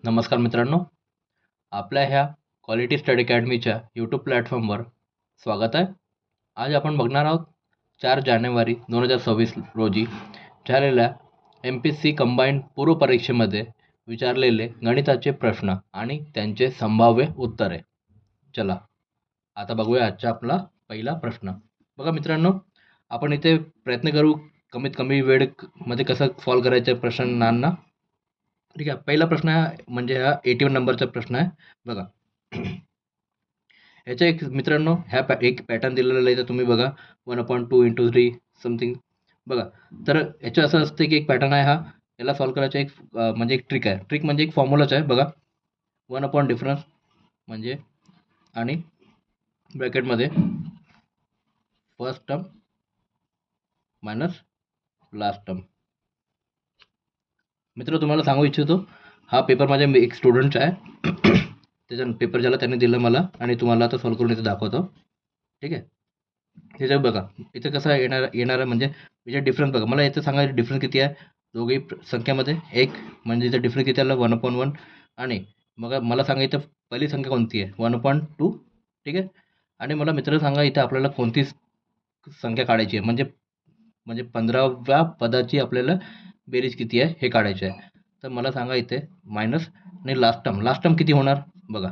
नमस्कार मित्रांनो, आपल्या ह्या क्वालिटी स्टडी अकॅडमीच्या यूट्यूब प्लॅटफॉर्मवर स्वागत आहे. आज आपण बघणार आहोत 4 जानेवारी 2026 रोजी झालेल्या MPSC कंबाईंड पूर्व परीक्षेमध्ये विचारलेले गणिताचे प्रश्न आणि त्यांचे संभाव्य उत्तरे. चला आता बघूया आजचा आपला पहिला प्रश्न. बघा मित्रांनो, आपण इथे प्रयत्न करू कमीत कमी वेळ मध्ये कसं सॉल्व करायचे प्रश्नांना. ठीक आहे, पहिला प्रश्न म्हणजे हा 81 नंबरचा प्रश्न आहे. बघा याच्या एक मित्रांनो एक पॅटर्न दिलेला आहे, तर तुम्ही बघा 1/2 × 3 समथिंग. बघा तर याचं असं असते की एक पॅटर्न आहे, हा याला सॉल्व करायचा एक म्हणजे एक ट्रिक आहे. ट्रिक म्हणजे एक फॉर्म्युलाच आहे. बघा 1 डिफरन्स म्हणजे आणि ब्रॅकेटमध्ये first term minus last term. मित्र तुम्हाला सांगू इच्छितो, हा पेपर माझ्या एक स्टुडंटचा आहे. त्याचा पेपर ज्याला त्याने दिलं मला आणि तुम्हाला आता सॉल्व करून इथे दाखवतो. ठीक आहे, त्याच्यात बघा इथे कसं येणार म्हणजे याच्यात डिफरन्स बघा. मला इथे सांगायचं डिफरन्स किती आहे दोघी संख्यामध्ये. एक म्हणजे इथे डिफरन्स किती आला 1/1. आणि मग मला सांगा इथं पहिली संख्या कोणती आहे 1/2. ठीक आहे, आणि मला मित्र सांगा इथे आपल्याला कोणती संख्या काढायची आहे, म्हणजे 15व्या पदाची आपल्याला बेरीज किती आहे हे काढायचे आहे. तर मला सांगा इथे मायनस आणि लास्ट टर्म किती होणार. बघा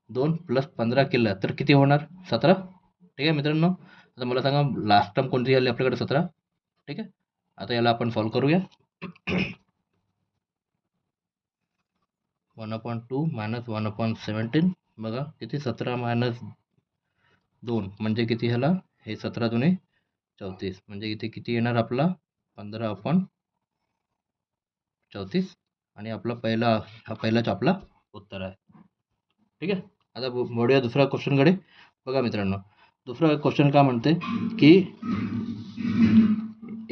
2 + 15 केलं तर किती होणार 17. ठीक आहे मित्रांनो, आता मला सांगा लास्ट टर्म कोणती आली आपल्याकडे 17. ठीक आहे, आता याला आपण सॉल्व करूया. 1/2 - 1/17. बघा किती 17 - 2 म्हणजे किती ह्याला हे 17 × 2 = 34. म्हणजे इथे किती येणार आपला 15/34. आणि आपला पहिलाच आपला उत्तर आहे. ठीक आहे, आता वळूया दुसऱ्या क्वेश्चनकडे. बघा मित्रांनो, दुसरा क्वेश्चन काय म्हणते की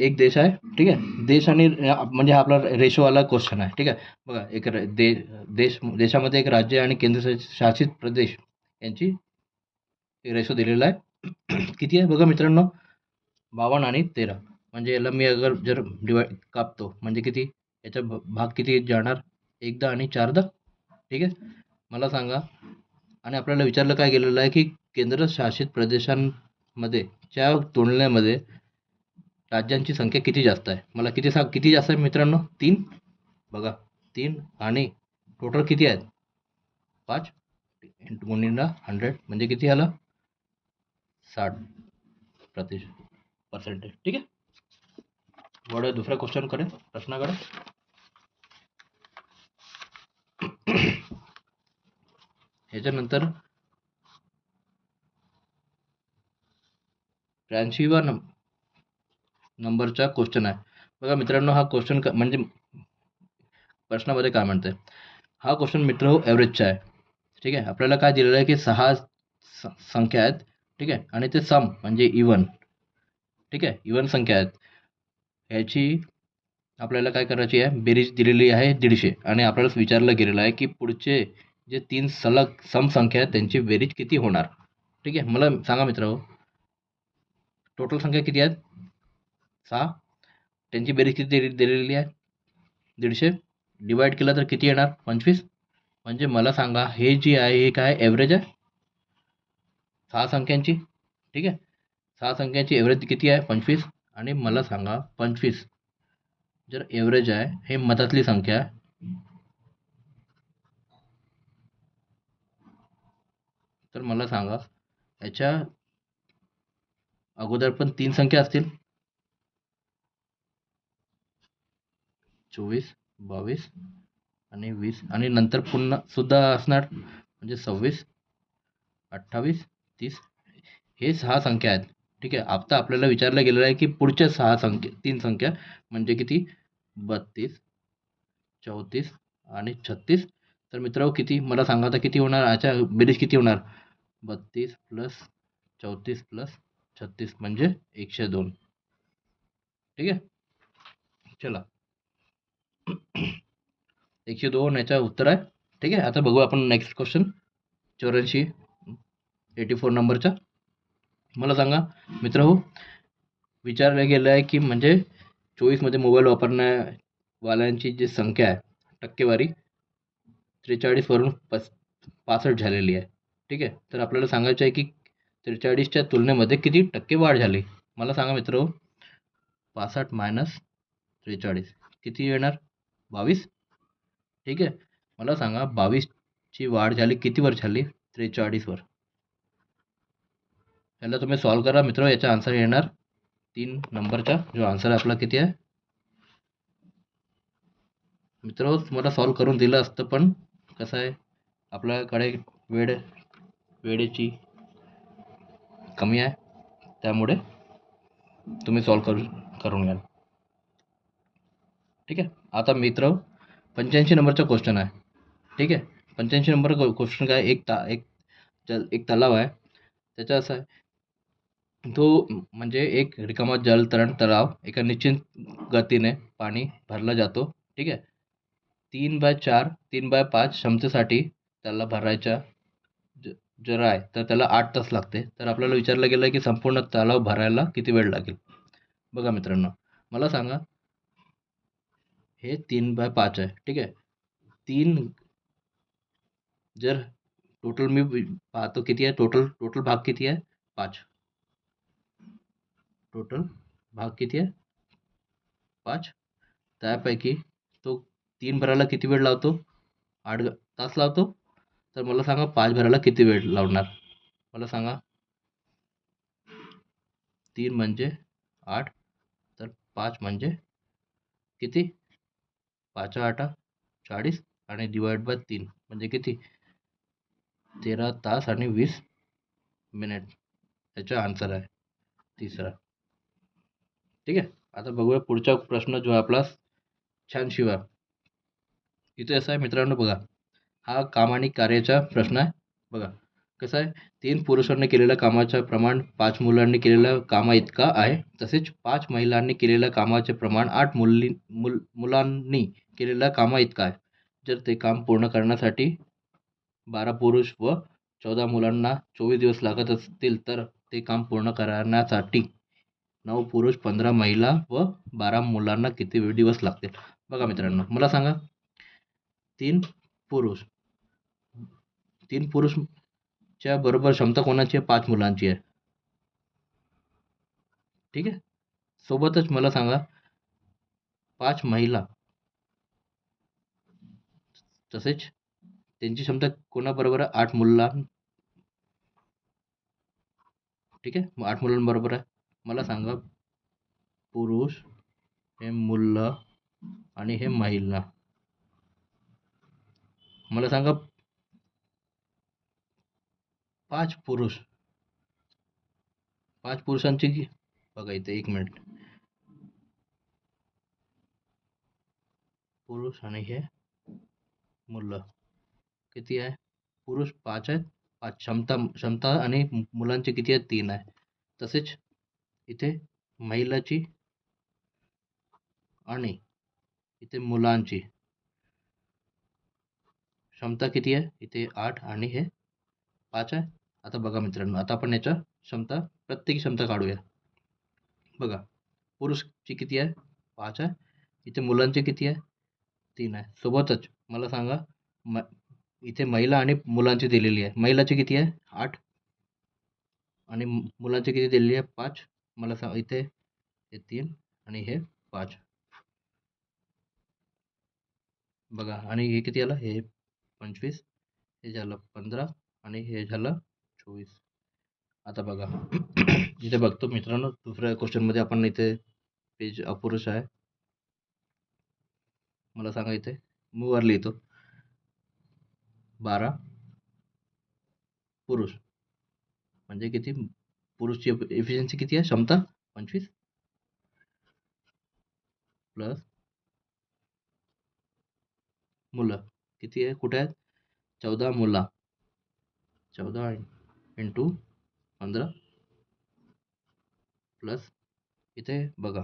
एक देश आहे. ठीक आहे, देश आणि म्हणजे हा आपला रेशोवाला क्वेश्चन आहे. ठीक आहे, बघा एक देशामध्ये एक राज्य आणि केंद्रशासित प्रदेश यांची रेशो दिलेला आहे. किती आहे बघा मित्रांनो 52 आणि 13. म्हणजे याला मी जर डिवाइड कापतो म्हणजे किती याचा भाग किती जाणार 1दा आणि 4दा. ठीक आहे, मला सांगा. आणि आपल्याला विचारलं काय गेलेलं आहे की केंद्रशासित प्रदेशांमध्ये च्या तुलनेमध्ये राज्यांची संख्या किती जास्त आहे. मला किती जास्त आहे मित्रांनो 3. बघा 3 आणि टोटल किती आहेत 5 × 100 म्हणजे किती आलं 60%. ठीक आहे, वळूया दुसऱ्या प्रश्नाकडे. ह्याच्यानंतर 83व्या नंबरचा क्वेश्चन आहे. बघा मित्रांनो, हा क्वेश्चन म्हणजे प्रश्नामध्ये काय म्हणते, हा क्वेश्चन मित्र ॲव्हरेजचा आहे. ठीक आहे, आपल्याला काय दिलेलं आहे की 6 संख्या आहेत. ठीक आहे, आणि ते सम म्हणजे इवन. ठीक आहे, इवन संख्या आहेत. ह्याची आपल्याला काय करायची आहे बेरीज दिलेली आहे 150. आणि आपल्याला विचारलं गेलेलं आहे की पुढचे जे 3 सलग सम संख्या आहेत त्यांची बेरीज किती होणार. ठीक आहे, मला सांगा मित्र टोटल संख्या किती आहेत 6. त्यांची बेरीज किती दिलेली आहे 150. डिवाइड केलं तर किती येणार 25. म्हणजे मला सांगा हे जी आहे हे काय ॲव्हरेज आहे 6 संख्यांची. ठीक आहे, 6 संख्यांची ॲव्हरेज किती आहे 25. आणि मला सांगा 25 जर ॲव्हरेज आहे हे मधातली संख्या आहे, तर मला सांगा याच्या अगोदर पण 3 संख्या असतील 24, 22 आणि 20. आणि नंतर पुन्हा सुद्धा असणार म्हणजे 26, 28, 30. हे 6 संख्या आहेत. ठीक आहे, आता आपल्याला विचारलं गेलेलं आहे की पुढच्या 3 संख्या म्हणजे किती 32, 34 आणि 36. तर मित्रांनो किती मला सांगा आता किती होणार याच्या बेरीज किती होणार 32 + 34 + 36 म्हणजे 102. ठीक आहे, चला 102 याचा उत्तर आहे. ठीक आहे, आता बघू आपण नेक्स्ट क्वेश्चन 84 नंबरचा. मला सांगा मित्र विचारलं गेलं आहे की म्हणजे 24 मध्ये मोबाईल वापरण्यावाल्यांची जी संख्या आहे टक्केवारी 43 वरून 65 झालेली आहे. ठीक आहे. तर आपल्याला सांगायचं आहे की 43च्या तुलनेमध्ये किती टक्के वाढ झाली. मला सांगा मित्र, 65 मायनस 43 किती येणार? 22. ठीक आहे. मला सांगा 22ची वाढ झाली कितीवर झाली? 43वर. याला तुम्ही सॉल्व करा मित्र, याचा आन्सर येणार 3 नंबरचा जो आन्सर आपला किती आहे मित्र. तुम्हाला सॉल्व करून दिलं असतं, पण कसं आहे आपल्याकडे वेळेची कमी आहे, त्यामुळे तुम्ही सॉल्व करून घ्याल. ठीक आहे. आता मित्र 85 नंबरचा क्वेश्चन आहे. ठीक आहे. 85 नंबर क्वेश्चन काय, एक तलाव आहे. त्याचं असं आहे, तो म्हणजे एक रिकामा जलतरण तलाव एका निश्चित गतीने पाणी भरला जातो. ठीक आहे. 3/4 3/5 क्षमतेसाठी त्याला भरायच्या जर आहे तर त्याला 8 तास लागते. तर आपल्याला विचारलं गेलं की संपूर्ण तलाव भरायला किती वेळ लागेल? बघा मित्रांनो, मला सांगा, हे 3/5 आहे. ठीक आहे. 3 जर टोटल मी पाहतो किती आहे, टोटल भाग किती आहे? 5. टोटल भाग किती आहे? 5. त्यापैकी तो 3 भरायला किती वेळ लावतो? 8 तास लावतो. तर मला सांगा 5 भरायला किती वेळ लावणार? मला सांगा. 3 म्हणजे 8, तर 5 म्हणजे किती? 5 8 40 आणि डिवाइड बाय 3 म्हणजे किती? 13 तास आणि 20 मिनिट. याचा आन्सर आहे तिसरा. ठीक आहे. आता बघूया पुढचा प्रश्न जो आहे आपला छान शिवा. इथे असं आहे मित्रांनो, बघा, हा काम आणि कार्याचा प्रश्न आहे. बघा कसं आहे, 3 पुरुषांनी केलेल्या कामाचं प्रमाण 5 मुलांनी केलेल्या कामा इतका आहे. तसेच 5 महिलांनी केलेल्या कामाचे प्रमाण 8 मुलांनी केलेल्या कामा इतका आहे. जर ते काम पूर्ण करण्यासाठी 12 पुरुष व 14 मुलांना 24 दिवस लागत असतील, तर ते काम पूर्ण करण्यासाठी 9 पुरुष, 15 महिला व 12 मुलांना किती दिवस लागतील? बघा मित्रांनो, मला सांगा, 3 पुरुष 3 पुरुषच्या बरोबर क्षमता कोणाची आहे? 5 मुलांची आहे. ठीक आहे. सोबतच मला सांगा, 5 महिला, तसेच त्यांची क्षमता कोणाबरोबर आहे? 8 मुलां. ठीक आहे. मग 8 मुलांबरोबर आहे. मला सांगा, पुरुष हे मुलं आणि हे महिला. मला सांगा, 5 पुरुष, 5 पुरुषांची बघा इथे 1 मिनिट. पुरुष आणि हे मुलं किती आहे? पुरुष 5 आहेत. 5 क्षमता आणि मुलांची किती आहेत? 3 आहे. तसेच इथे महिलाची आणि इथे मुलांची क्षमता किती आहे? इथे 8 आणि हे 5 आहे. आता बघा मित्रांनो, आता आपण याच्या प्रत्येकी क्षमता काढूया. बघा, पुरुषची किती आहे? 5 आहे. इथे मुलांची किती आहे? 3 आहे. सोबतच मला सांगा, इथे महिला आणि मुलांची दिलेली आहे. महिलाची किती आहे? 8 आणि मुलांची किती दिलेली आहे? 5. मला सांग, इथे हे 3 आणि हे 5. बघा, आणि हे किती आलं? हे 25, हे झालं 15 आणि हे झालं 24. आता बघा इथे बघतो मित्रांनो, दुसऱ्या क्वेश्चनमध्ये आपण इथे पेज अपुरुष आहे. मला सांगा, इथे मी वर लिहितो 12 पुरुष म्हणजे किती? पुरुषची एफिशियन्सी किती आहे? क्षमता 25 प्लस मुलं किती आहे? कुठे आहेत? 14 मुला, 14 इंटू 15 प्लस इथे बघा,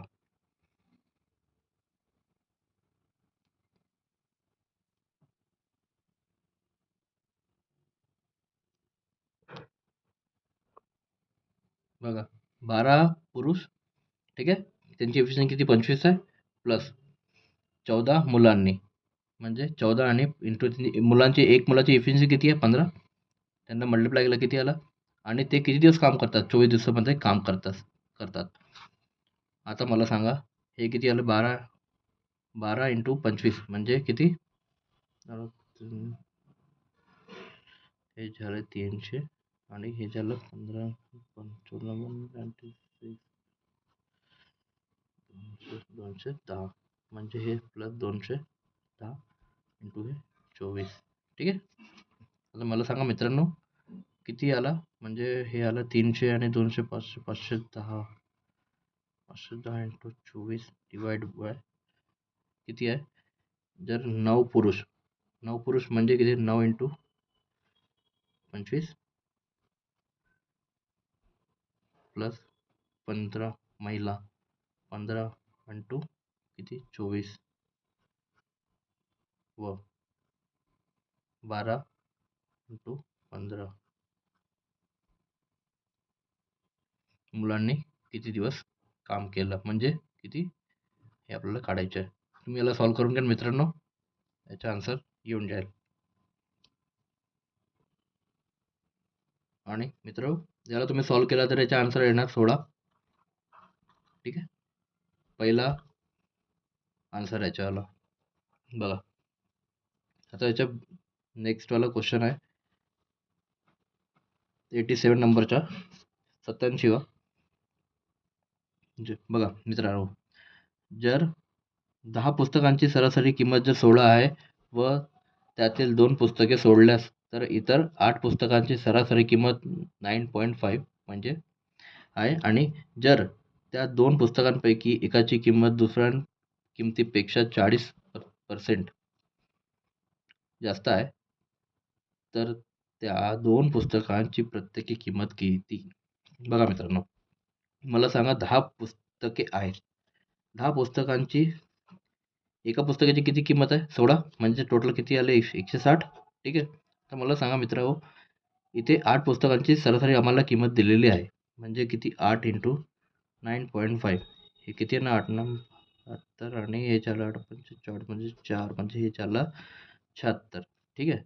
बघा 12 पुरुष. ठीक आहे. त्यांची एफिशियन्सी किती? 25 आहे. प्लस 14 मुलांनी म्हणजे 14 आणि इंटू मुलांची एक मुलाची एफिशियन्सी किती आहे 15, त्यांना मल्टिप्लाय केलं किती आलं आणि ते किती दिवस काम करतात 24 दिवसामध्ये काम करतात. आता मला सांगा हे किती आलं 12 12 इंटू 25 म्हणजे किती हे झालं 300 आणि हे झालं 15 25 210 म्हणजे हे प्लस 210 इंटू हे 24. ठीक आहे. आता मला सांगा मित्रांनो किती आला म्हणजे हे आलं 300 आणि 200 500 510 इंटू 24 डिवाइड बाय किती आहे जर 9 पुरुष म्हणजे किती 9 इंटू 25 प्लस 15 महिला 15 इंटू किती 24 व 12 इंटू 15 मुलांनी किती दिवस काम केलं म्हणजे किती हे आपल्याला काढायचं आहे. तुम्ही याला सॉल्व करून घ्या मित्रांनो, याचा आन्सर येऊन जाईल. आणि मित्र याला तुम्ही सॉल्व केला तर याचा आन्सर येणार 16. ठीक आहे. पहिला आन्सर याच्यावाला बघा. आता याच्या नेक्स्टवाला क्वेश्चन आहे 87 नंबरचा 87वा. बघा मित्रांनो जर 10 पुस्तकांची सरासरी किंमत जर 16 आहे व त्यातील 2 पुस्तके सोडल्यास तर इतर 8 पुस्तकांची सरासरी किंमत 9.5 म्हणजे आहे आणि जर त्या 2 पुस्तकांपैकी एकाची किंमत दुसऱ्या किमतीपेक्षा 40% जास्त आहे तर त्या 2 पुस्तकांची प्रत्येकी किंमत किती? बघा मित्रांनो मला सांगा 10 पुस्तके आहेत. 10 पुस्तकांची एका पुस्तकाची किती किंमत आहे 16 म्हणजे टोटल किती आले 160. ठीक आहे. तर मला सांगा मित्रांनो इथे 8 पुस्तकांची सरासरी आम्हाला किंमत दिलेली आहे म्हणजे किती 8 इंटू 9.5 हे किती आहे ना 8 ना 72 आणि हे झालं 8 45 म्हणजे 4 म्हणजे हे झालं 76. ठीक आहे.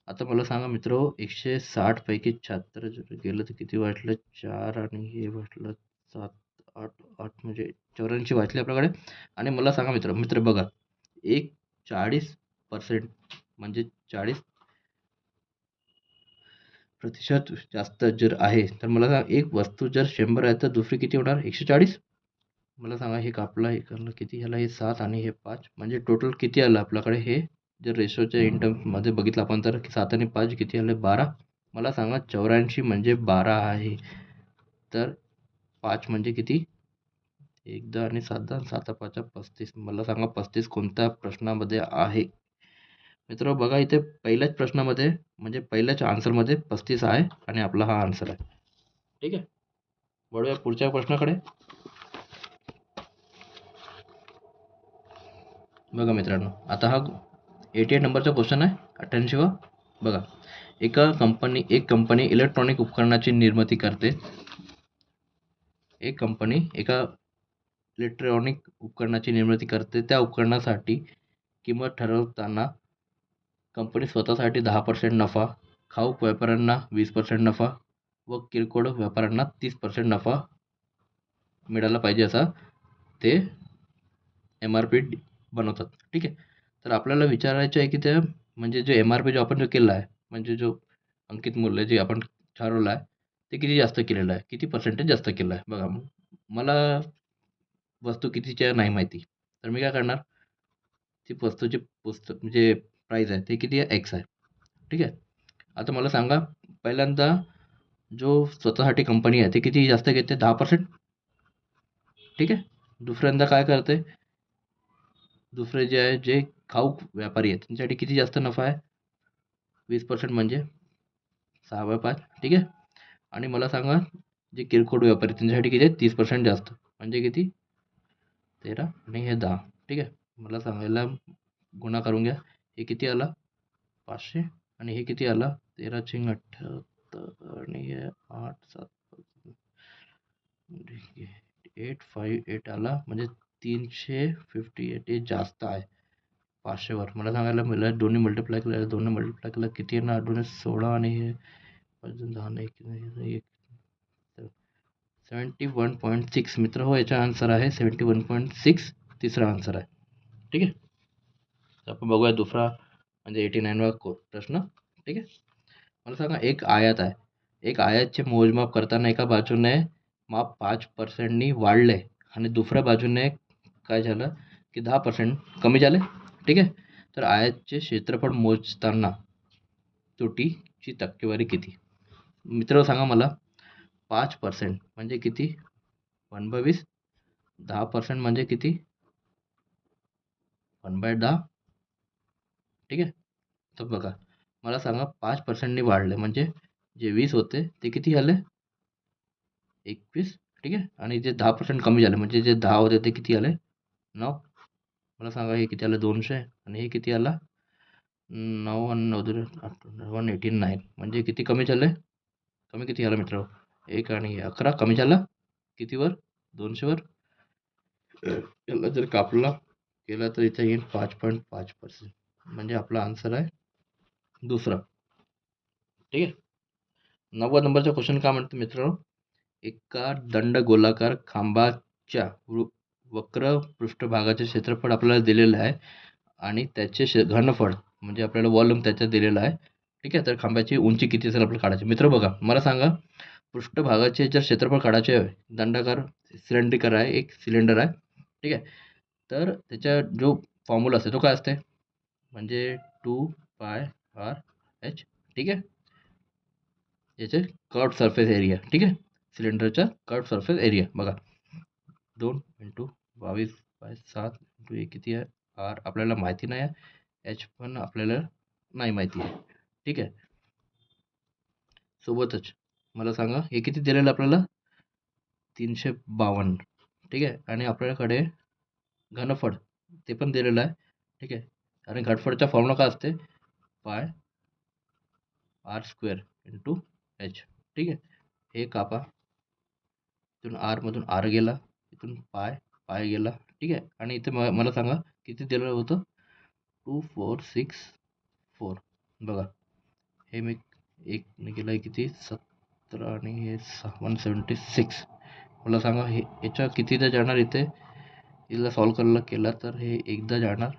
आता मला सांगा मित्रांनो 160 पैकी 76 जर गेलं तर किती वाटलं 4 आणि हे वाटलं 7 8 8 म्हणजे 84 वाचले आपल्याकडे. आणि मला सांगा मित्र बघा एक 40% म्हणजे 40% जास्त जर आहे तर मला सांगा एक वस्तू जर 100 आहे तर दुसरी किती होणार 140. मला सांगा हे कापला हे करलं किती ह्याला हे 7 आणि हे 5 म्हणजे टोटल किती आलं आपल्याकडे हे जर रेशोच्या इन टर्म्समध्ये बघितलं आपण तर 7 आणि 5 किती आलं 12. मला सांगा 84 म्हणजे 12 आहे तर 5 म्हणजे किती एकदा आणि 7 7 5 35. मला सांगा 35 कोणत्या प्रश्नामध्ये आहे मित्र बघा इथे पहिल्याच प्रश्नामध्ये म्हणजे पहिल्याच आन्सरमध्ये 35 आहे आणि आपला हा आन्सर आहे. ठीक आहे. वळूया पुढच्या प्रश्नाकडे. बघा मित्रांनो आता हा 88 नंबरचा क्वेश्चन आहे 88वा. बघा एक कंपनी इलेक्ट्रॉनिक उपकरणाची निर्मिती करते. एक कंपनी एका इलेक्ट्रॉनिक उपकरणाची निर्मिती करते. त्या उपकरणासाठी किंमत ठरवताना कंपनी स्वतःसाठी 10% नफा, खाऊक व्यापाऱ्यांना 20% नफा व किरकोळ व्यापाऱ्यांना 30% नफा मिळाला पाहिजे असा ते MRP बनवतात. ठीक आहे. तर आपल्याला विचारायचं आहे की त्या म्हणजे जो MRP जो आपण जो केला आहे म्हणजे जो अंकित मूल्य जे आपण ठरवलं आहे ते किती जास्त केलेलं आहे किती पर्सेंटेज जास्त केलं आहे. बघा मला वस्तू कितीच्या नाही माहिती तर मी काय करणार ती वस्तूची पुस्तक म्हणजे प्राईस आहे ते किती आहे एक्स आहे. ठीक आहे. आता मला सांगा पहिल्यांदा जो स्वतःसाठी कंपनी आहे ते किती जास्त घेते 10%. ठीक आहे. दुसऱ्यांदा काय करते दुसरे जे आहे जे खाऊक व्यापारी आहेत त्यांच्यासाठी किती जास्त नफा आहे 20% म्हणजे 6/5. ठीक आहे. आणि मला सांगा जे किरकोळ व्यापारी त्यांच्यासाठी किती आहे 30% जास्त म्हणजे किती 13 आणि हे 10. ठीक आहे. मला सांगायला गुणा करून घ्या हे किती आला 500 आणि हे किती आला 13 आणि हे 8 7 858 आला म्हणजे 358 हे जास्त आहे 500वर मला सांगायला मिळालं, दोन्ही मल्टिप्लाय केलं, दोन्ही मल्टिप्लाय केलं किती आहे ना, 16 आणि हे अजून 10 नाही, 71.6 मित्र हो, याचा आन्सर आहे 71.6, तिसरा आन्सर आहे. ठीक आहे, आपण बघूया दुसरा म्हणजे 89वा प्रश्न. ठीक आहे, मला सांगा एक आयत आहे, एक आयतचे मोजमाप करताना एका बाजूने माप 5%नी वाढले आणि दुसऱ्या बाजूने काय झालं की 10% कमी झाले. ठीक आहे, तर आयतचे क्षेत्रफळ मोजताना त्रुटीची टक्केवारी किती? मित्र सांगा मला. 5% म्हणजे किती? 1/20. 10% म्हणजे किती? 1/10. ठीक आहे, तर बघा मला सांगा 5%नी वाढले म्हणजे जे 20 होते ते किती झाले? 21. ठीक आहे, आणि जे 10% कमी झाले म्हणजे जे 10 होते ते किती आले? 9. मला सांगा हे किती आलं? 200. आणि हे किती आला? 9 आणि 9 दिले 189. म्हणजे किती कमी झाले? कमी किती झालं मित्र? 1 आणि 11 कमी झाला कितीवर? 200वर. याला जर कापला केला तर इथे येईल 5.5%. म्हणजे आपला आन्सर आहे दुसरा. ठीक आहे, 90 नंबरचा क्वेश्चन काय म्हणतो मित्रांनो? एका दंडगोलाकार खांबाच्या वक्र पृष्ठभागाचे क्षेत्रफळ आपल्याला दिलेलं आहे आणि त्याचे घनफळ म्हणजे आपल्याला वॉल्यूम त्याच्यात दिलेलं आहे. ठीक आहे, तर खांबाची उंची किती असेल आपल्याला काढायची. मित्र बघा मला सांगा, पृष्ठभागाचे जर क्षेत्रफळ काढायचे आहे, दंडाकार सिलेंड्रिकल आहे, एक सिलेंडर आहे. ठीक आहे, तर त्याचा जो फॉर्म्युला असते तो काय असते? म्हणजे 2πr/h. ठीक आहे, याचे कर्व्ड सरफेस एरिया. ठीक आहे, सिलेंडरचा कर्व्ड सरफेस एरिया बघा, 2 × 22/7 × हे किती आहे? आर आपल्याला माहिती नाही आहे, एच पण आपल्याला नाही माहिती आहे. ठीक आहे, सोबतच मला सांगा हे किती दिलेलं आपल्याला? 352. ठीक आहे, आणि आपल्याकडे घनफळ ते पण दिलेलं आहे. ठीक आहे, आणि घनफळचा फॉर्म्युला काय असते? पाय r² × h. ठीक आहे, हे कापा, इथून आरमधून आर गेला, इथून पाय गेला. ठीक आहे, आणि इथे मला सांगा किती दिलेलं होतं? 2464. बघा हे मी एक गेलं किती? 17 आणि हे 176. मला सांगा हे याच्या कितीदा जाणार इथे? हिला सॉल्व करायला केला तर हे एकदा जाणार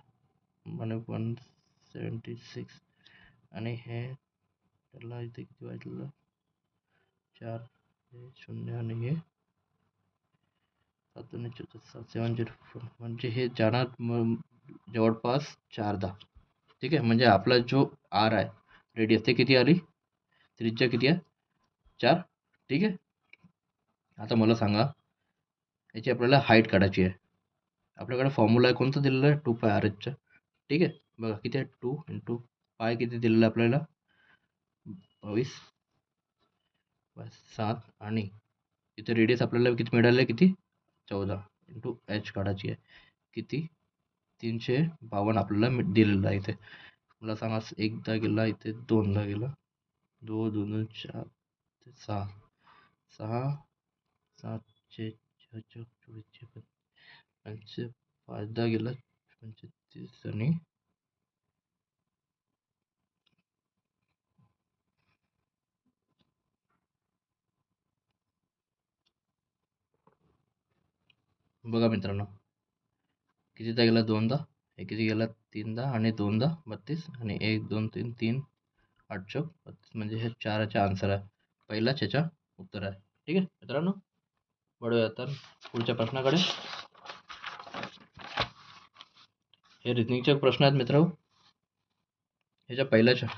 म्हणजे 176, आणि हे त्याला इथे किती वाजलं? 4 0 आणि हे 704 म्हणजे हे जाणार जवळपास 4दा. ठीक आहे, म्हणजे आपला जो आर आहे रेडियस ते किती आली? त्रिज्या किती आहे? 4. ठीक आहे, आता मला सांगा याची आपल्याला हाईट काढायची आहे. आपल्याकडे फॉर्म्युला आहे कोणता दिलेला आहे? 2πrhचा. ठीक आहे, बघा किती आहे? 2 × पाय किती दिलेलं आहे आपल्याला? 22/7, आणि इथे रेडियस आपल्याला किती मिळाले? किती? 14 × h काढायची आहे. किती? 352 आपल्याला दिलेलं आहे इथे. मला सांगा एकदा गेला, इथे दोनदा गेला, 2 2 4 6 6 7 24 5दा गेला 35, आणि बघा मित्रांनो कितीदा गेला? दोनदा. हे किती गेला? 3दा, आणि 2दा 32, आणि 1 2 3 3 8 चौक 32. म्हणजे हे 4चा आन्सर आहे. पहिलाच याचा उत्तर आहे. ठीक आहे मित्रांनो, बघूया आता पुढच्या प्रश्नाकडे. हे रिजनिंगचे प्रश्न आहेत मित्र. ह्याच्या पहिल्याच्या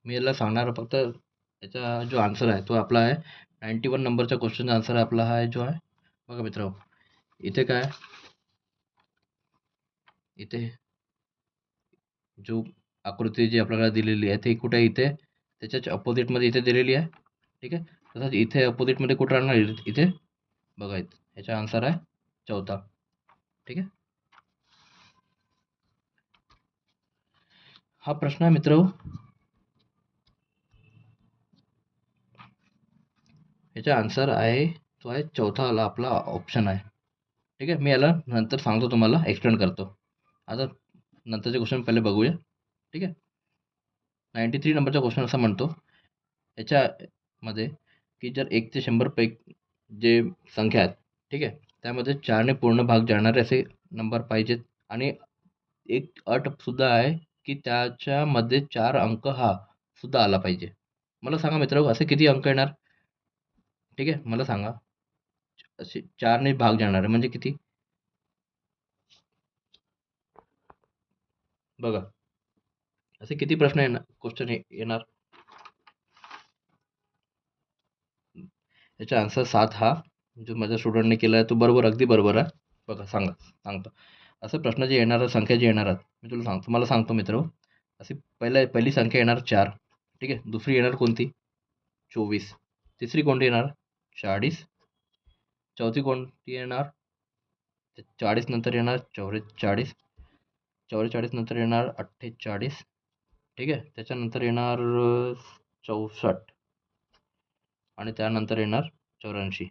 मी याला सांगणार फक्त याचा जो आन्सर आहे तो आपला आहे 91 नंबरचा क्वेश्चनचा आन्सर आपला हा जो आहे. बघा मित्र, इथे काय? इथे जो आकृती जी आपल्याला दिलेली आहे ती कुठे आहे? इथे त्याच्याच अपोजिटमध्ये इथे दिलेली आहे. ठीक आहे, तसंच इथे अपोजिटमध्ये कुठं राहणार? इथे बघा, इथे ह्याचा आन्सर आहे 4था. ठीक आहे, हा प्रश्न आहे मित्र, ह्याचा आन्सर आहे तो आहे 4था वाला आपला ऑप्शन आहे. ठीक आहे, मी याला नंतर सांगतो, तुम्हाला एक्सप्लेन करतो. आता नंतरचे क्वेश्चन पहिले बघूया. ठीक आहे. 93 नंबरचा क्वेश्चन असा म्हणतो याच्यामध्ये की जर 1 ते 100 पैकी जे संख्या आहेत, ठीक आहे, त्यामध्ये 4ने पूर्ण भाग जाणारे असे नंबर पाहिजेत आणि एक अट सुद्धा आहे की त्याच्यामध्ये 4 अंक हा सुद्धा आला पाहिजे. मला सांगा मित्र असे किती अंक येणार? ठीक आहे, मला सांगा. असे 4ने भाग जाणारे म्हणजे किती? बघा, असे किती प्रश्न येणार, क्वेश्चन येणार? याचा आन्सर 7 हा जो माझ्या स्टुडंटने केला आहे तो बरोबर, अगदी बरोबर आहे. बघा सांगतो. असं प्रश्न जे येणार, संख्या जी येणार आहेत, मी तुम्हाला सांगतो मित्र. अशी पहिली संख्या येणार 4. ठीक आहे. दुसरी येणार कोणती? 24. तिसरी कोणती येणार? 40. चौथी कोणती येणार? 40 नंतर येणार 44. 44 नंतर येणार 48. ठीक आहे. त्याच्यानंतर येणार 64 आणि त्यानंतर येणार 84.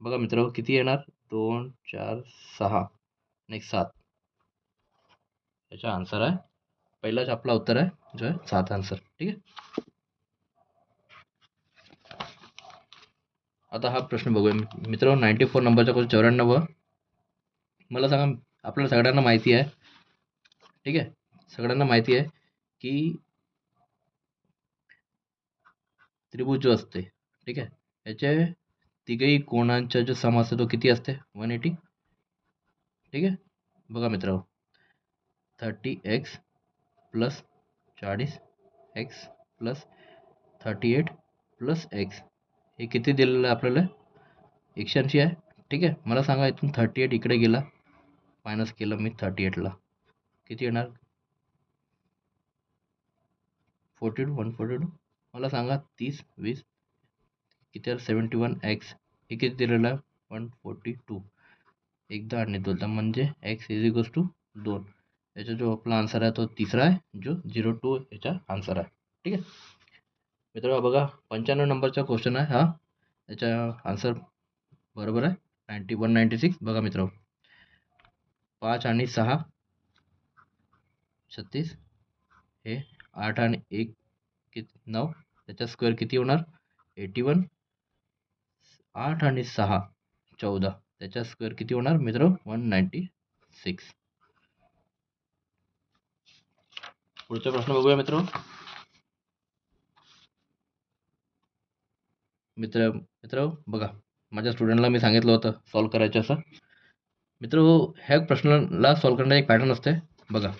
बघा मित्र किती येणार? 2, 4, 6 आणि 7. याचा आन्सर आहे, पहिलाच आपला उत्तर आहे जो आहे 7 आन्सर. ठीक आहे. आता हा प्रश्न बघूया मित्र. 94 नंबरचा क्वेश्चन 94. मला सांगा, आपल्याला सगळ्यांना माहिती आहे, ठीक आहे, सगळ्यांना माहिती आहे की त्रिभुज जो असते, ठीक आहे, याचे तिघही कोणांचा जो सम असतो तो किती असते? 180. ठीक आहे. बघा मित्र, 30x plus 40x plus 38 plus x हे किती दिलेलं आहे आपल्याला? 180 आहे. ठीक आहे. मला सांगा इथून 38 इकडे गेला, मायनस केलं मी 38ला, किती येणार? 42, 142. मला सांगा 30, 20 किती? 71x हे किती दिलेलं आहे? 142. एकदा आणि दोनदा म्हणजे x इज इक्वल्स टू 2. याचा जो आपला आन्सर आहे तो तिसरा आहे, जो 02 याचा आन्सर आहे. ठीक आहे मित्र. बघा 95 नंबरचा क्वेश्चन आहे हा. याचा आन्सर बरोबर आहे, 196. बघा मित्र, 5 आणि 6 36, हे 8 आणि 1 किती? 9. त्याचा स्क्वेअर किती होणार? 81. 8 आणि 6 14. त्याचा स्क्वेअर किती होणार मित्र? 196. पुढचा प्रश्न बघूया मित्र. मित्र बघा, माझ्या स्टुडंटला मी सांगितलं होतं सॉल्व करायचं असं. मित्र ह्या प्रश्नाला सॉल्व करण्याचा एक पॅटर्न असते. बघा,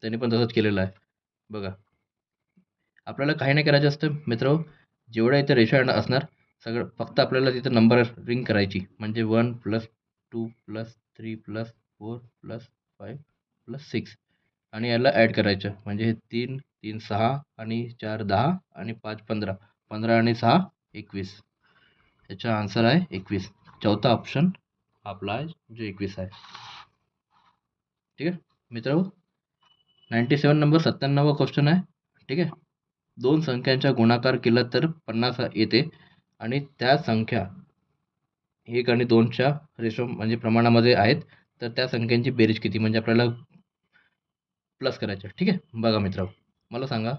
त्यांनी पण तसंच केलेलं आहे. बघा, आपल्याला काही नाही करायचं असतं मित्र. जेवढ्या इथे रेशो असणार सगळं, फक्त आपल्याला तिथं नंबर रिंग करायची. म्हणजे 1 plus 2 plus 3 plus 4 plus 5 plus 6 आणि याला ॲड करायचं. म्हणजे हे 3 3 6 आणि 4 10 आणि 5 15. 15 आणि 6 21. याचा आन्सर आहे 21. चौथा ऑप्शन आपला आहे जो 21 आहे. ठीक आहे मित्र. 97 नंबर 97 क्वेश्चन आहे. ठीक आहे. दोन संख्यांचा गुणाकार केला तर 50 येते आणि त्या संख्या 1 आणि 2च्या रेशो म्हणजे प्रमाणामध्ये आहेत, तर त्या संख्यांची बेरीज किती? म्हणजे आपल्याला प्लस करायचं. ठीक आहे. बघा मित्र, मला सांगा,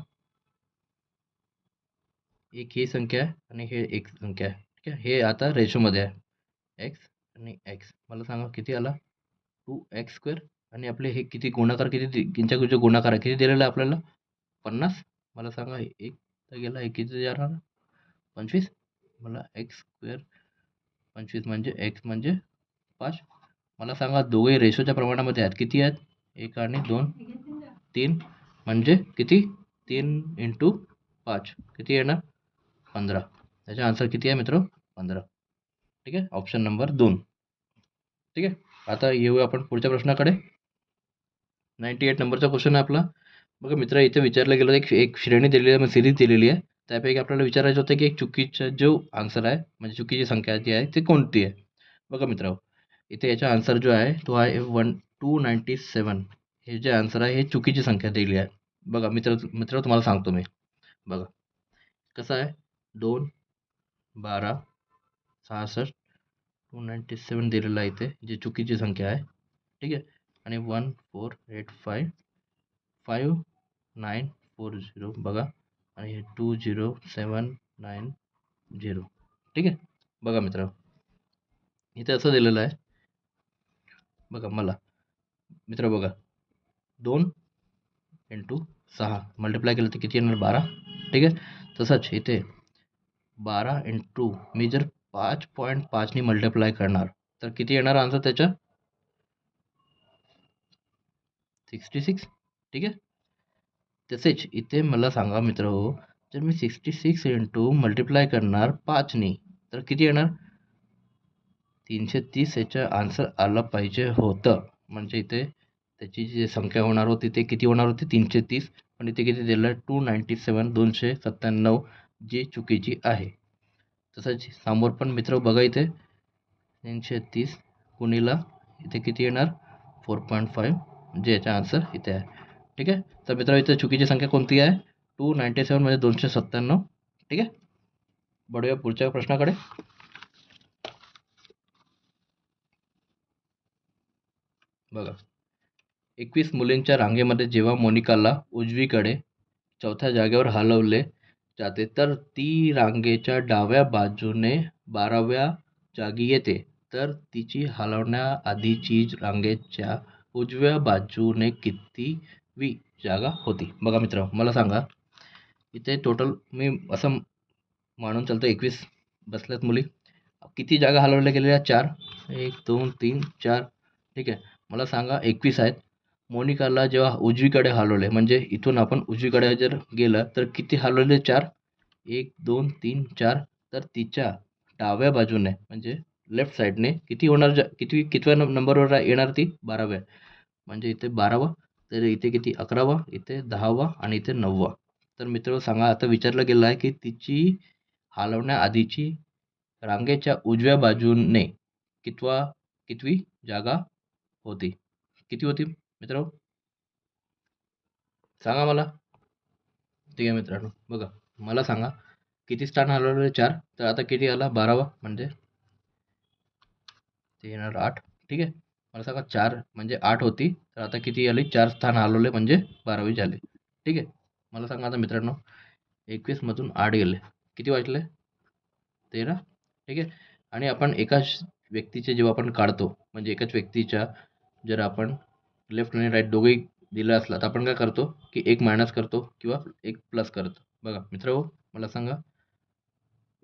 एक ही संख्या आहे आणि हे एक संख्या आहे. ठीक आहे. हे आता रेशोमध्ये आहे, एक्स आणि एक्स. मला सांगा किती आला? 2x square. आणि आपले हे किती गुणाकार, किती यांच्या जो गुणाकार आहे किती दिलेला आहे आपल्याला? 50. मला सांगा एक तर गेला, एक किती जाणार? 25. मला एक्स स्क्वेअर 25 म्हणजे एक्स म्हणजे 5. मला सांगा दोघे रेशोच्या प्रमाणामध्ये आहेत, किती आहेत? 1 आणि 2, 3 म्हणजे किती? 3 इंटू 5 किती येणार? 15. त्याचा आन्सर किती आहे मित्र? 15. ठीक आहे. Option number 2. ठीक आहे. आता येऊया आपण पुढच्या प्रश्नाकडे. 98 नंबरचा क्वेश्चन आहे आपला. बघा मित्र, इथे विचारलं गेलं एक श्रेणी दिलेली आहे, सिरीज दिलेली आहे. त्यापैकी आपल्याला विचारायचं होतं की एक चुकीचा जो आन्सर आहे, म्हणजे चुकीची संख्या जी आहे ती कोणती आहे? बघा मित्र, इथे याचा आन्सर जो आहे तो आहे 297. हे जे आन्सर आहे हे चुकीची संख्या दिली आहे. बघा मित्र तुम्हाला सांगतो मी. बघा कसं आहे, 2 12 66 297 दिलेलं आहे इथे, जी चुकीची संख्या आहे. ठीक आहे. आणि 148554940 बघा, आणि हे 20790. ठीक आहे. बघा मित्र, इथे असं दिलेलं आहे बघा. मला मित्र बघा, 2 इंटू 6 मल्टिप्लाय केलं तर किती येणार? 12. ठीक आहे. तसंच इथे 12 इंटू मी जर 5.5 मल्टिप्लाय करणार तर किती येणार आन्सर त्याच्या? 66. ठीक आहे. तसेच इथे मला सांगा मित्र हो, जर मी 66 इंटू मल्टिप्लाय करणार 5 तर किती येणार? 330 याचा आन्सर आला पाहिजे होतं. म्हणजे इथे त्याची जी संख्या होणार होती ते किती होणार होती? 330. पण इथे किती दिलं आहे? 297 297, जी चुकीची आहे. तसंच समोर पण मित्र बघा, इथे 330 गुणिला इथे किती येणार? 4.5, जे याचा आन्सर इथे आहे. ठीक आहे. तर मित्र इथे चुकीची संख्या कोणती आहे? 297 म्हणजे 297. ठीक आहे. बढूया पुढच्या प्रश्नाकडे. बघा, 21 मुलींच्या रांगेमध्ये जेव्हा मोनिकाला उजवीकडे चौथ्या जागेवर हलवले जाते तर ती रांगेच्या डाव्या बाजूने 12व्या जागी येते, तर तिची हलवण्याआधीची रांगेच्या उजव्या बाजूने कितीवी जागा होती? बघा मित्र, मला सांगा, इथे टोटल मी असं मानून चालतो 21 बसल्यात मुली. किती जागा हलवल्या गेलेल्या? 4. 1 2 3 4. ठीक आहे. मला सांगा 21 आहेत. मोनिकाला जेव्हा उजवीकडे हलवले, म्हणजे इथून आपण उजवीकडे जर गेलं तर किती हलवले? 4. 1 2 3 4. तर तिच्या डाव्या बाजूने म्हणजे लेफ्ट साईडने किती होणार? कितव्या नंबरवर येणार ती? 12व्या. म्हणजे इथे 12वा, तर इथे किती? 11वा, इथे 10वा आणि इथे 9वा. तर मित्र सांगा, आता विचारलं गेलं आहे की तिची हलवण्याआधीची रांगेच्या उजव्या बाजूने कितवी जागा होती? किती होती मित्र? सांगा मला. ठीक आहे मित्रांनो, बघा मला सांगा, किती स्थान हलवले? 4. तर आता किती आला? 12वा, म्हणजे ते येणार 8. ठीक आहे. मला सांगा 4 म्हणजे 8 होती, तर आता किती आली? 4 स्थान हलवले म्हणजे 12वी झाले. ठीक आहे. मला सांगा आता मित्रांनो, 21 मधून 8 गेले, किती वाचले? 13. ठीक आहे. आणि आपण एकाच व्यक्तीचे जेव्हा आपण काढतो, म्हणजे एकाच व्यक्तीच्या जर आपण लेफ्ट आणि राईट दोघेही दिलं असला तर आपण काय करतो की एक मायनस करतो किंवा एक प्लस करतो. बघा मित्र, मला सांगा,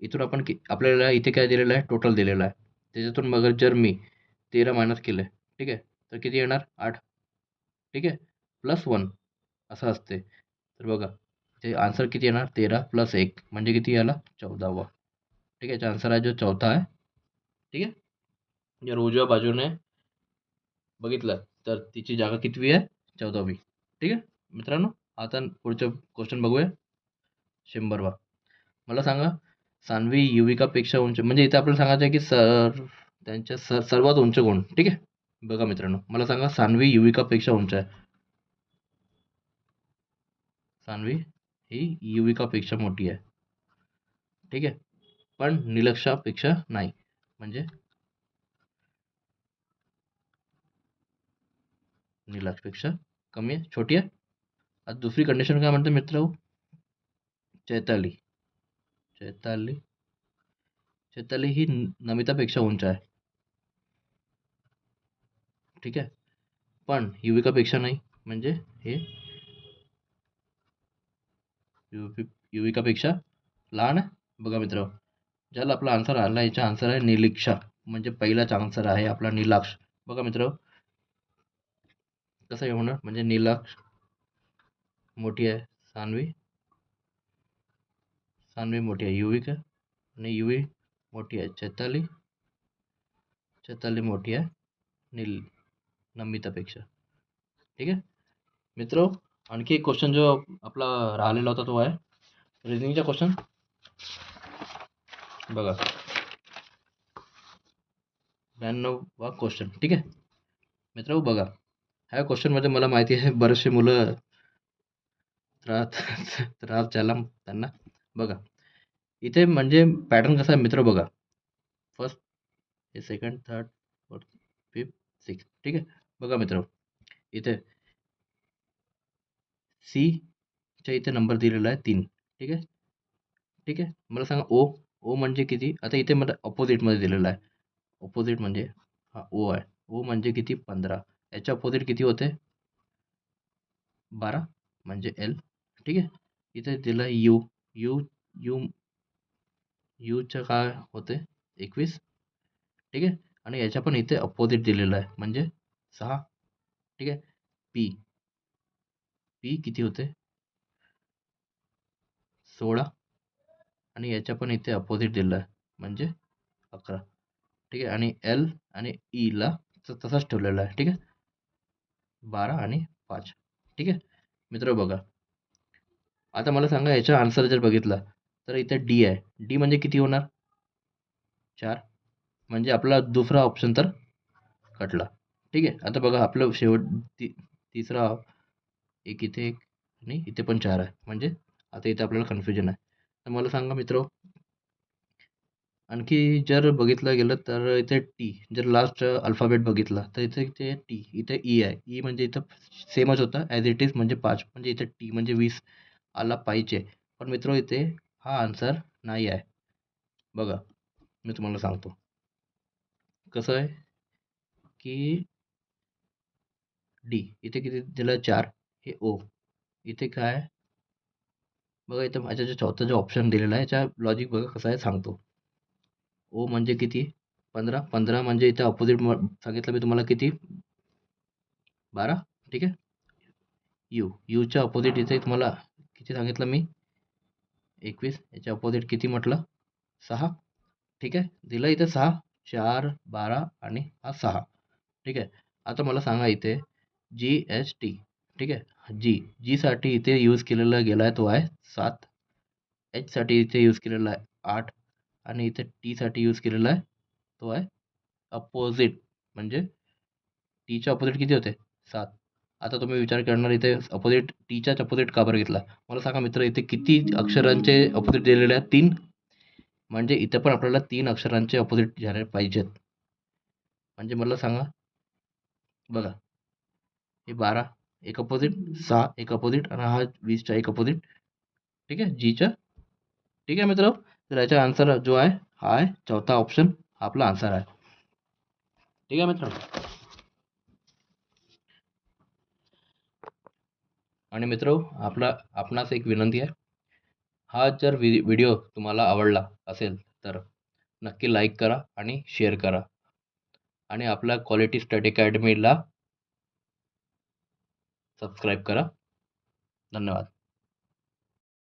इथून आपण आपल्याला इथे काय दिलेलं आहे? टोटल दिलेलं आहे. त्याच्यातून मग जर मी 13 मायनस केलं, ठीक आहे, तर किती येणार? 8. ठीक आहे. प्लस 1 असं असते. तर बघा, ते आन्सर किती येणार? 13 प्लस 1 म्हणजे किती आला? 14वा. ठीक आहे. याचा आन्सर आहे जो चौथा आहे. ठीक आहे. जर उजव्या बाजूने बघितलं तर तिची जागा कितवी आहे? 14वी. ठीक आहे मित्रांनो. आता पुढचं क्वेश्चन बघूया. 100वा. मला सांगा, सान्वी युविकापेक्षा उंच, म्हणजे इथे आपल्याला सांगायचं आहे की त्यांच्या सर्वात उंच कोण? ठीक आहे. बघा मित्रांनो, मला सांगा, सान्वी युविकापेक्षा उंच आहे. सान्वी ही युविकापेक्षा मोठी आहे. ठीक आहे. पण निलक्षापेक्षा नाही. म्हणजे निलक्षपेक्षा कमी आहे, छोटी आहे. आता दुसरी कंडिशन काय म्हणते मित्र? चैताली. चैताली चैताली ही नमितापेक्षा उंच आहे. ठीक आहे. पण युविकापेक्षा नाही. म्हणजे हे युविकापेक्षा लहान आहे. बघा मित्र, ज्याला आपला आन्सर आला, याचा आन्सर आहे निलिक्षा. म्हणजे पहिलाच आन्सर आहे आपला निलाक्ष. बघा मित्र, कसं हे होणार? म्हणजे निलाक्ष मोठी आहे, सान्वी मोठी आहे युविका, आणि युवी मोठी आहे चैताली, चैताली मोठी आहे नमितापेक्षा. ठीक आहे मित्र. आणखी एक क्वेश्चन जो आपला राहिलेला होता तो आहे रिझनिंगचा क्वेश्चन. बघा, 92वा क्वेश्चन. ठीक आहे मित्र, बघा, ह्या क्वेश्चनमध्ये मला माहिती आहे बरेचसे मुलं त्रास झाला त्यांना. बघा, इथे म्हणजे पॅटर्न कसा आहे मित्र? बघा, फर्स्ट, हे second, third, fourth, fifth, six. ठीक आहे. बघा मित्र, इथे सीच्या इथे नंबर दिलेला आहे 3. ठीक आहे. ठीक आहे. मला सांगा ओ. ओ म्हणजे किती? आता इथे मला अपोजिटमध्ये दिलेलं आहे. अपोजिट म्हणजे हा ओ आहे. ओ म्हणजे किती? 15. याच्या अपोजिट किती होते? 12 म्हणजे एल. ठीक आहे. इथे दिलं यू. यू यू यूचं काय होते? 21. ठीक आहे. आणि याच्या पण इथे अपोजिट दिलेलं आहे म्हणजे 6. ठीक आहे. पी. पी किती होते? 16. आणि याच्या पण इथे अपोजिट दिलेलं आहे म्हणजे 11. ठीक आहे. आणि एल आणि ईला तसाच ठेवलेला आहे. ठीक आहे. 12 आणि 5. ठीक आहे. मित्र बघा, आता मला सांगा याचा आन्सर जर बघितला तर इथे डी आहे. डी म्हणजे किती होणार? 4. म्हणजे आपला दुसरा ऑप्शन तर कटला. ठीक आहे. आता बघा आपलं तिसरा एक इथे एक आणि इथे पण 4 आहे. म्हणजे आता इथे आपल्याला कन्फ्युजन आहे. तर मला सांगा मित्र, आणखी जर बघितलं गेलं तर इथे टी जर लास्ट अल्फाबेट बघितला तर इथे इथे टी इथे ई आहे. ई म्हणजे इथं सेमच होता ॲज इट इज म्हणजे 5 म्हणजे इथे टी म्हणजे 20 आला पाहिजे. पण मित्र इथे हा आन्सर नाही आहे. बघा मी तुम्हाला सांगतो. कसं आहे की डी इथे किती दिलं 4. हे ओ इथे काय आहे? बघा इथं माझ्या जो चौथा जो ऑप्शन दिलेला आहे याचा लॉजिक बघा कसं आहे सांगतो. ओ म्हणजे किती? 15. 15 म्हणजे इथं अपोजिट सांगितलं मी तुम्हाला किती? 12. ठीक आहे. यूच्या अपोजिट इथे तुम्हाला किती सांगितलं मी? 21. याच्या अपोजिट किती म्हटलं? 6. ठीक आहे. दिलं इथे 6, 4, 12 आणि हा 6. ठीक आहे. आता मला सांगा इथे जी-एस-टी. ठीक आहे. जीसाठी इथे यूज केलेला गेला आहे तो आहे 7. एचसाठी इथे यूज केलेला आहे 8 आणि इथे टीसाठी यूज केलेला आहे तो आहे अपोजिट म्हणजे टीच्या अपोजिट किती होते? 7. आता तुम्ही विचार करणार इथे अपोजिट टीच्याच अपोजिट का बरं घेतला? मला सांगा मित्र इथे किती अक्षरांचे अपोजिट दिलेले आहेत? 3. म्हणजे इथे पण आपल्याला 3 अक्षरांचे अपोजिट झाले पाहिजेत. म्हणजे मला सांगा बघा हे 12 एक अपोजिट, 6 एक अपोजिट आणि हा 20चा एक अपोजिट. ठीक आहे. जीच्या. ठीक आहे मित्र. तर याचा आन्सर जो आहे हा आहे चौथा ऑप्शन हा आपला आन्सर आहे. ठीक आहे मित्र. आणि मित्र आपणास एक विनंती आहे. हा जर व्हिडिओ तुम्हाला आवडला असेल तर नक्की लाईक करा आणि शेअर करा आणि आपल्या क्वालिटी स्टडी अकॅडमीला सबस्क्राईब करा. धन्यवाद.